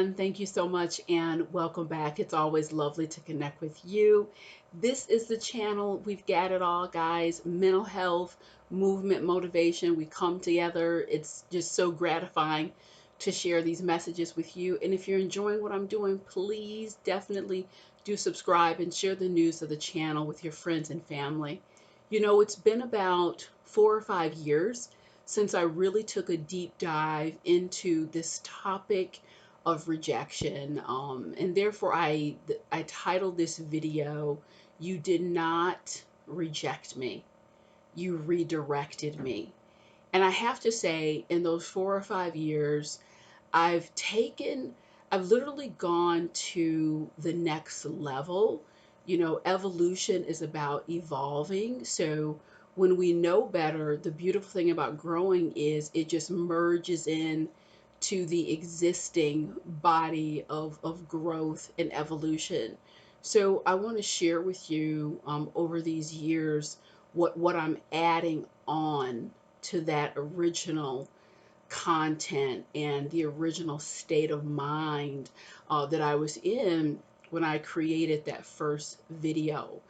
everyone. Thank you so much and welcome back. It's always lovely to connect with you. This is the channel. We've got it all, guys. Mental health, movement, motivation. We come together. It's just so gratifying to share these messages with you. And if you're enjoying what I'm doing, please definitely do subscribe and share the news of the channel with your friends and family. You know, it's been about 4 or 5 years since I really took a deep dive into this topic of rejection. And therefore, I titled this video, You Did Not Reject Me, You Redirected Me. And I have to say, in those 4 or 5 years, I've taken, I've literally gone to the next level. You know, evolution is about evolving. So when we know better, the beautiful thing about growing is it just merges in to the existing body of growth and evolution. So I want to share with you over these years what I'm adding on to that original content and the original state of mind that I was in when I created that first video.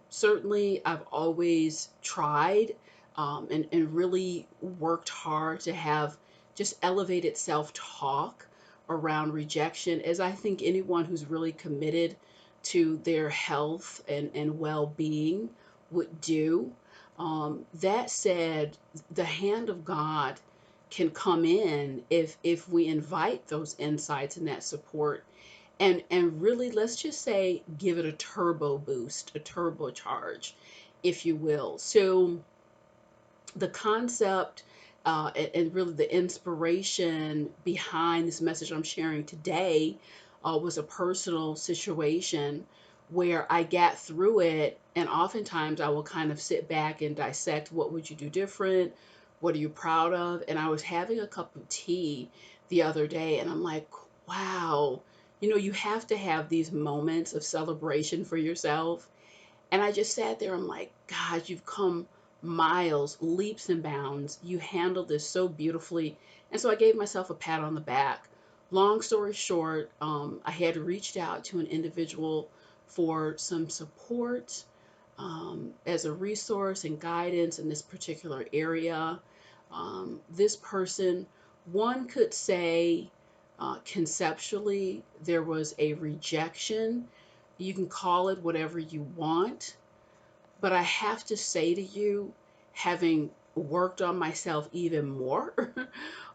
Certainly, I've always tried and really worked hard to have just elevated self talk around rejection, as I think anyone who's really committed to their health and well being would do. That said, the hand of God can come in if we invite those insights and that support and really, let's just say, give it a turbo boost, a turbocharge, if you will. So the concept and really the inspiration behind this message I'm sharing today was a personal situation where I got through it, and oftentimes I will kind of sit back and dissect, what would you do different? What are you proud of? And I was having a cup of tea the other day, and I'm like, wow, you know, you have to have these moments of celebration for yourself. And I just sat there. I'm like, God, you've come miles, leaps and bounds. You handled this so beautifully. And so I gave myself a pat on the back. Long story short, I had reached out to an individual for some support as a resource and guidance in this particular area. This person, one could say, conceptually, there was a rejection. You can call it whatever you want, but I have to say to you, having worked on myself even more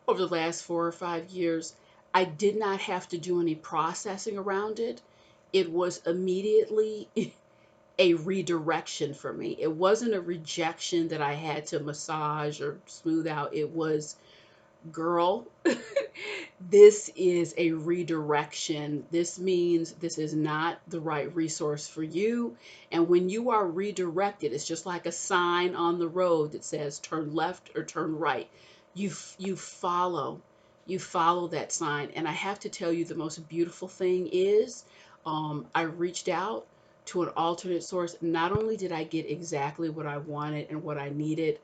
over the last 4 or 5 years, I did not have to do any processing around it. It was immediately a redirection for me. It wasn't a rejection that I had to massage or smooth out. It was, girl, this is a redirection. This means this is not the right resource for you. And when you are redirected, it's just like a sign on the road that says turn left or turn right. You follow. You follow that sign. And I have to tell you, the most beautiful thing is I reached out to an alternate source. Not only did I get exactly what I wanted and what I needed,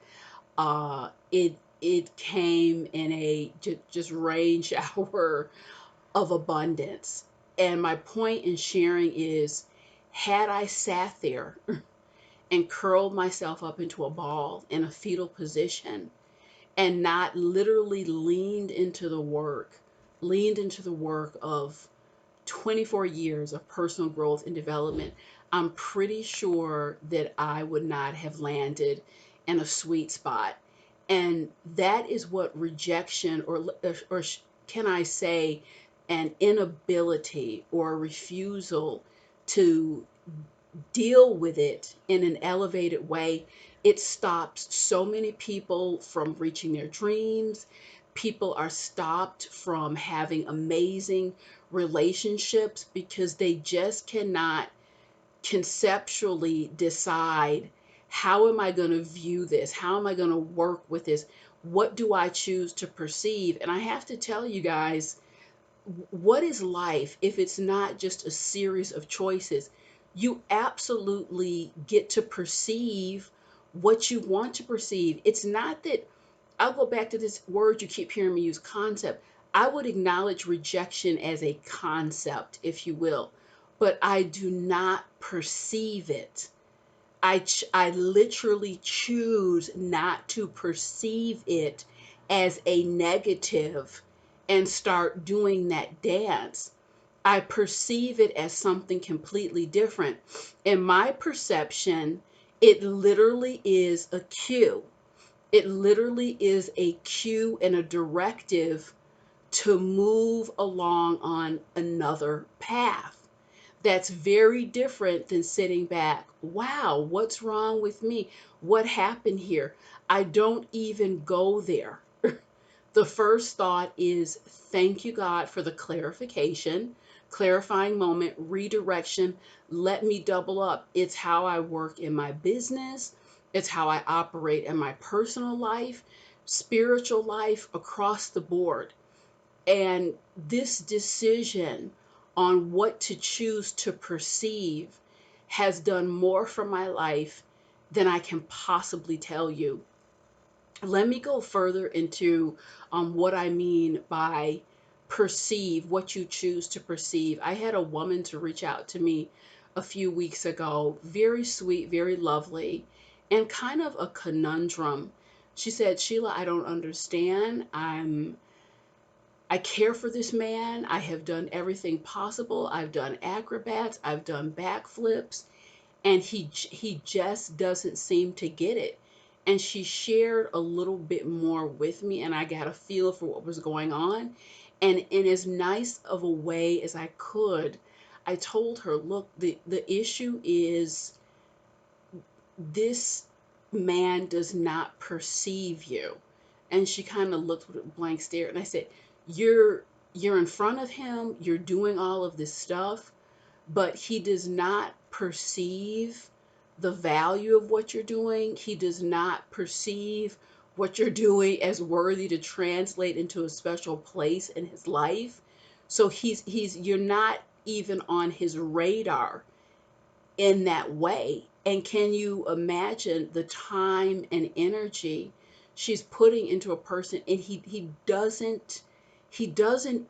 it came in a just rain shower of abundance. And my point in sharing is, had I sat there and curled myself up into a ball in a fetal position and not literally leaned into the work of 24 years of personal growth and development, I'm pretty sure that I would not have landed in a sweet spot. And that is what rejection, or can I say, an inability or a refusal to deal with it in an elevated way, it stops so many people from reaching their dreams. People are stopped from having amazing relationships because they just cannot conceptually decide, how am I going to view this? How am I going to work with this? What do I choose to perceive? And I have to tell you guys, what is life if it's not just a series of choices? You absolutely get to perceive what you want to perceive. It's not that, I'll go back to this word you keep hearing me use, concept. I would acknowledge rejection as a concept, if you will, but I do not perceive it. I literally choose not to perceive it as a negative and start doing that dance. I perceive it as something completely different. In my perception, it literally is a cue. It literally is a cue and a directive to move along on another path. That's very different than sitting back. Wow, what's wrong with me? What happened here? I don't even go there. The first thought is thank you, God, for the clarification, clarifying moment, redirection. Let me double up. It's how I work in my business, it's how I operate in my personal life, spiritual life, across the board. And this decision on what to choose to perceive has done more for my life than I can possibly tell you. Let me go further into what I mean by perceive, what you choose to perceive. I had a woman to reach out to me a few weeks ago, very sweet, very lovely, and kind of a conundrum. She said, Sheila, I don't understand. I care for this man. I have done everything possible. I've done acrobats, I've done backflips, and he just doesn't seem to get it. And she shared a little bit more with me, and I got a feel for what was going on. And in as nice of a way as I could, I told her, look, the issue is this man does not perceive you. And she kind of looked with a blank stare, and I said, you're in front of him, you're doing all of this stuff, but he does not perceive the value of what you're doing. He does not perceive what you're doing as worthy to translate into a special place in his life. So he's you're not even on his radar in that way. And can you imagine the time and energy she's putting into a person, and he doesn't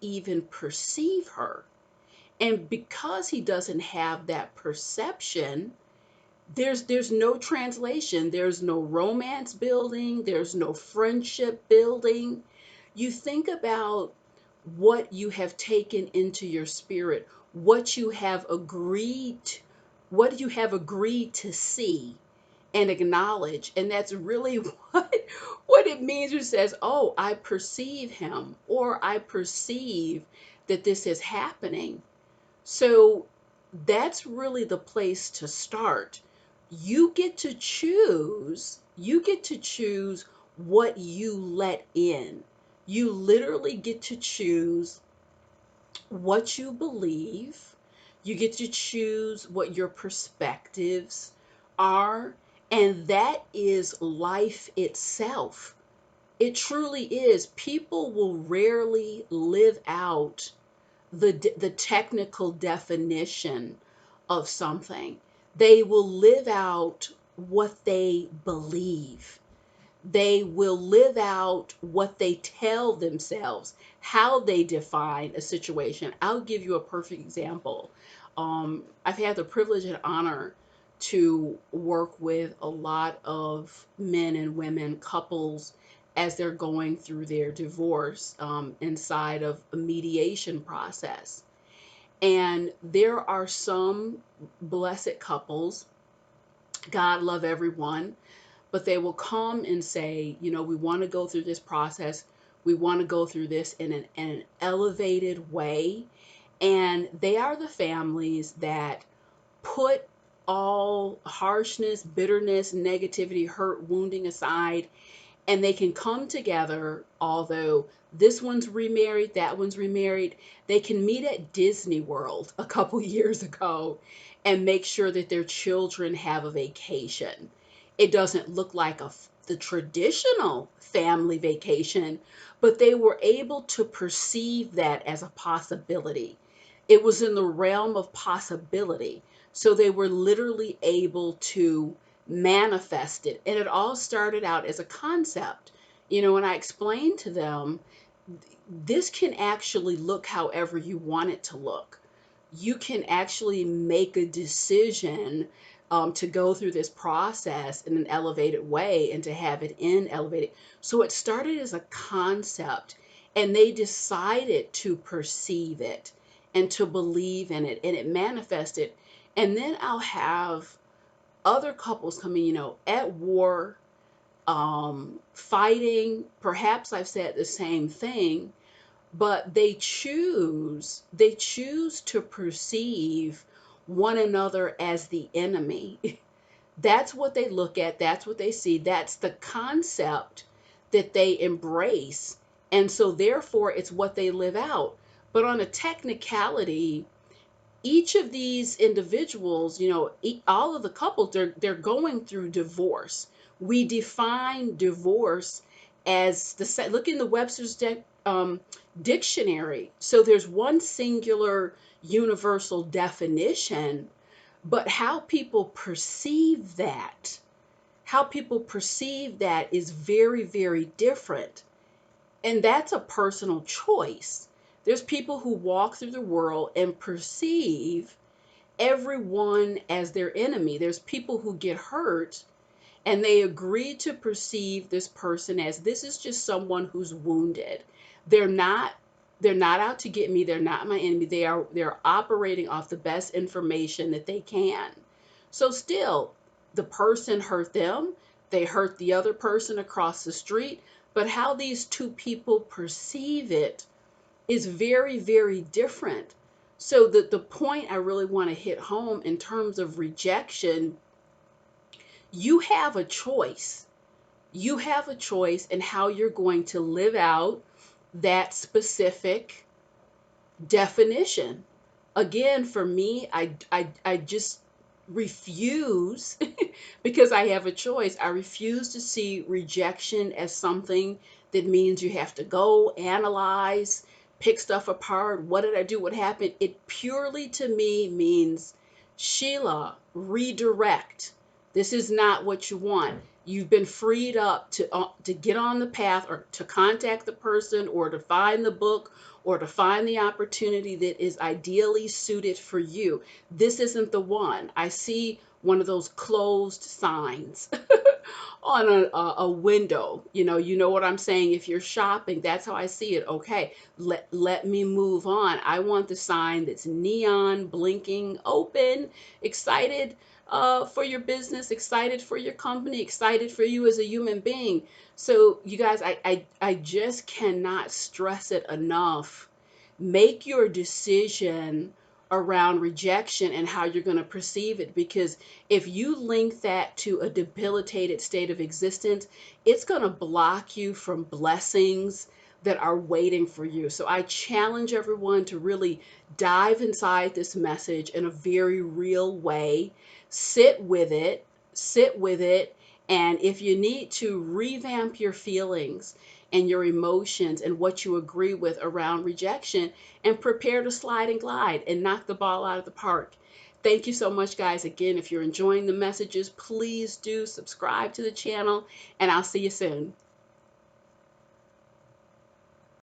even perceive her. And because he doesn't have that perception, there's no translation, there's no romance building, there's no friendship building. You think about what you have taken into your spirit, what you have agreed what you have agreed to see and acknowledge. And that's really what it means when it says, oh, I perceive him, or I perceive that this is happening. So that's really the place to start. You get to choose what you let in. You literally get to choose what you believe. You get to choose what your perspectives are. And that is life itself. It truly is. People will rarely live out the technical definition of something. They will live out what they believe. They will live out what they tell themselves, how they define a situation. I'll give you a perfect example. I've had the privilege and honor to work with a lot of men and women, couples, as they're going through their divorce inside of a mediation process. And there are some blessed couples, God love everyone, but they will come and say, we want to go through this process. We want to go through this in an elevated way. And they are the families that put all harshness, bitterness, negativity, hurt, wounding aside, and they can come together, although this one's remarried, that one's remarried. They can meet at Disney World a couple years ago and make sure that their children have a vacation. It doesn't look like the traditional family vacation, but they were able to perceive that as a possibility. It was in the realm of possibility. So they were literally able to manifest it. And it all started out as a concept. When I explained to them, this can actually look however you want it to look. You can actually make a decision to go through this process in an elevated way and to have it in elevated. So it started as a concept, and they decided to perceive it and to believe in it, and it manifested. And then I'll have other couples coming, at war, fighting. Perhaps I've said the same thing, but they choose to perceive one another as the enemy. That's what they look at, that's what they see, that's the concept that they embrace, and so therefore it's what they live out. But on a technicality, each of these individuals, all of the couples, they're going through divorce. We define divorce as look in the Webster's dictionary. So there's one singular universal definition, but how people perceive that is very, very different. And that's a personal choice. There's people who walk through the world and perceive everyone as their enemy. There's people who get hurt and they agree to perceive this person as this is just someone who's wounded. They're not they're not out to get me. They're not my enemy. They're operating off the best information that they can. So still, the person hurt them. They hurt the other person across the street. But how these two people perceive it is very, very different. So the point I really want to hit home in terms of rejection, you have a choice. You have a choice in how you're going to live out that specific definition. Again, for me, I just refuse because I have a choice. I refuse to see rejection as something that means you have to go analyze, pick stuff apart. What did I do? What happened? It purely to me means, Sheila, redirect. This is not what you want. You've been freed up to get on the path, or to contact the person, or to find the book, or to find the opportunity that is ideally suited for you. This isn't the one. I see one of those closed signs on a window. You know what I'm saying? If you're shopping, that's how I see it. Okay, let me move on. I want the sign that's neon, blinking, open, excited for your business, excited for your company, excited for you as a human being. So you guys, I just cannot stress it enough. Make your decision around rejection and how you're going to perceive it, because if you link that to a debilitated state of existence, it's going to block you from blessings that are waiting for you. So I challenge everyone to really dive inside this message in a very real way. Sit with it, and if you need to revamp your feelings and your emotions and what you agree with around rejection, and prepare to slide and glide and knock the ball out of the park. Thank you so much, guys. Again, if you're enjoying the messages, please do subscribe to the channel, and I'll see you soon.